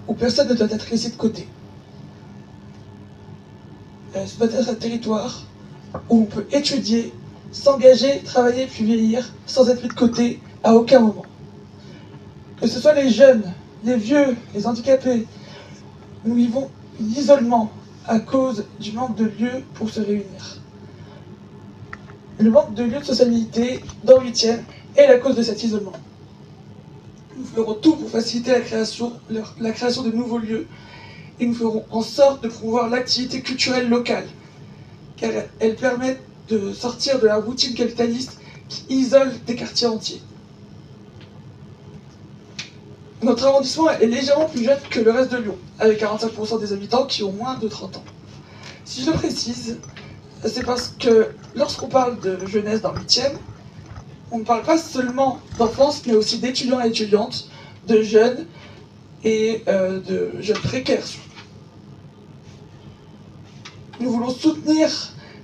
où personne ne doit être laissé de côté. Ce doit être un territoire où on peut étudier, s'engager, travailler puis vieillir sans être mis de côté à aucun moment. Que ce soit les jeunes, les vieux, les handicapés, nous vivons l'isolement à cause du manque de lieux pour se réunir. Le manque de lieux de sociabilité dans le 8e est la cause de cet isolement. Nous ferons tout pour faciliter la création de nouveaux lieux et nous ferons en sorte de promouvoir l'activité culturelle locale, car elle permet de sortir de la routine capitaliste qui isole des quartiers entiers. Notre arrondissement est légèrement plus jeune que le reste de Lyon, avec 45% des habitants qui ont moins de 30 ans. Si je le précise, c'est parce que lorsqu'on parle de jeunesse dans le 8e, on ne parle pas seulement d'enfance, mais aussi d'étudiants et étudiantes, de jeunes et de jeunes précaires. Nous voulons soutenir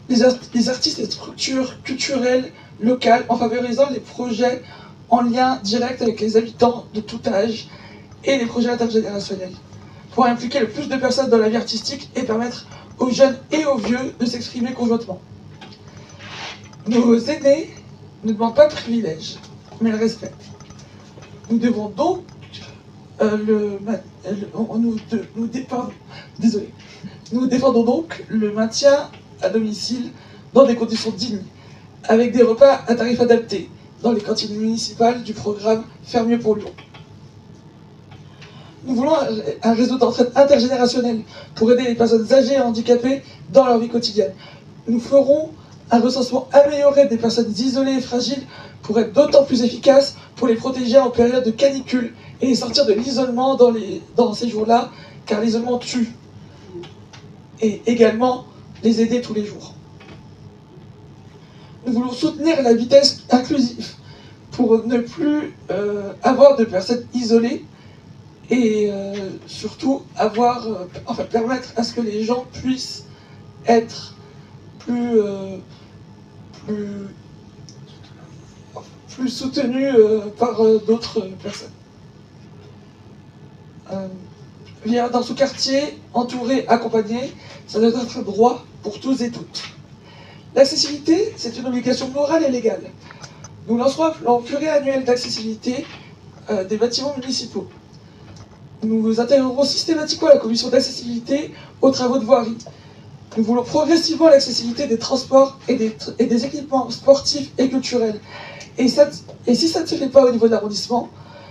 les artistes et structures culturelles locales en favorisant les projets en lien direct avec les habitants de tout âge et les projets intergénérationnels, pour impliquer le plus de personnes dans la vie artistique et permettre aux jeunes et aux vieux de s'exprimer conjointement. Nos aînés ne demandent pas de privilèges, mais le respect. Nous devons donc nous défendons donc le maintien à domicile dans des conditions dignes, avec des repas à tarifs adaptés, dans les cantines municipales du programme Faire mieux pour Lyon. Nous voulons un réseau d'entraide intergénérationnelle pour aider les personnes âgées et handicapées dans leur vie quotidienne. Nous ferons un recensement amélioré des personnes isolées et fragiles pour être d'autant plus efficace pour les protéger en période de canicule et les sortir de l'isolement dans ces jours-là, car l'isolement tue. Et également les aider tous les jours. Nous voulons soutenir la vitesse inclusive pour ne plus avoir de personnes isolées et surtout permettre à ce que les gens puissent être plus soutenus par d'autres personnes. Vivre dans ce quartier, entouré, accompagné, ça doit être un droit pour tous et toutes. L'accessibilité, c'est une obligation morale et légale. Nous lancerons un plan pluriannuel d'accessibilité des bâtiments municipaux. Nous intégrerons systématiquement la commission d'accessibilité aux travaux de voirie. Nous voulons progressivement l'accessibilité des transports et des équipements sportifs et culturels. Et si ça ne se fait pas au niveau de l'arrondissement,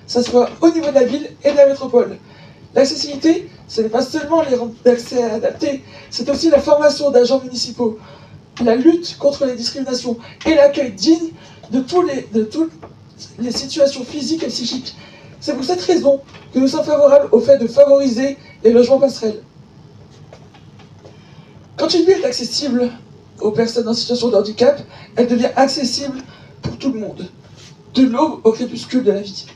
ça sera au niveau de la ville et de la métropole. L'accessibilité, ce n'est pas seulement les rampes d'accès adaptées, c'est aussi la formation d'agents municipaux, la lutte contre les discriminations et l'accueil digne de toutes les situations physiques et psychiques. C'est pour cette raison que nous sommes favorables au fait de favoriser les logements passerelles. Quand une vie est accessible aux personnes en situation de handicap, elle devient accessible pour tout le monde, de l'aube au crépuscule de la vie.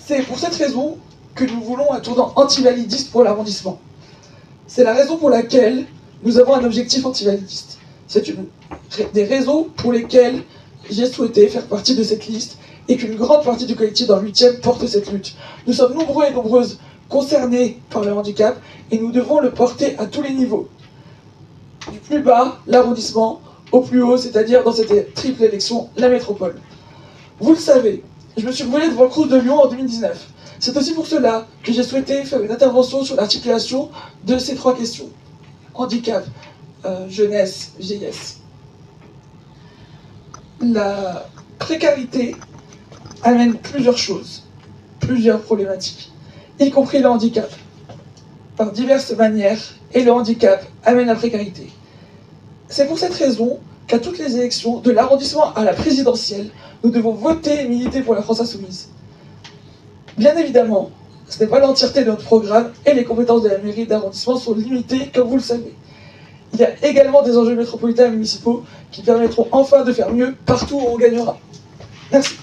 C'est pour cette raison que nous voulons un tournant antivalidiste pour l'arrondissement. C'est la raison pour laquelle nous avons un objectif antivalidiste. C'est une des raisons pour lesquelles j'ai souhaité faire partie de cette liste et qu'une grande partie du collectif dans le 8e porte cette lutte. Nous sommes nombreux et nombreuses concernés par le handicap et nous devons le porter à tous les niveaux. Du plus bas, l'arrondissement, au plus haut, c'est-à-dire dans cette triple élection, la métropole. Vous le savez, je me suis brûlé devant le Crous de Lyon en 2019. C'est aussi pour cela que j'ai souhaité faire une intervention sur l'articulation de ces trois questions. Handicap, jeunesse, vieillesse. La précarité amène plusieurs choses, plusieurs problématiques, y compris le handicap, par diverses manières, et le handicap amène la précarité. C'est pour cette raison qu'à toutes les élections, de l'arrondissement à la présidentielle, nous devons voter et militer pour la France insoumise. Bien évidemment, ce n'est pas l'entièreté de notre programme et les compétences de la mairie d'arrondissement sont limitées, comme vous le savez. Il y a également des enjeux métropolitains et municipaux qui permettront enfin de faire mieux partout où on gagnera. Merci.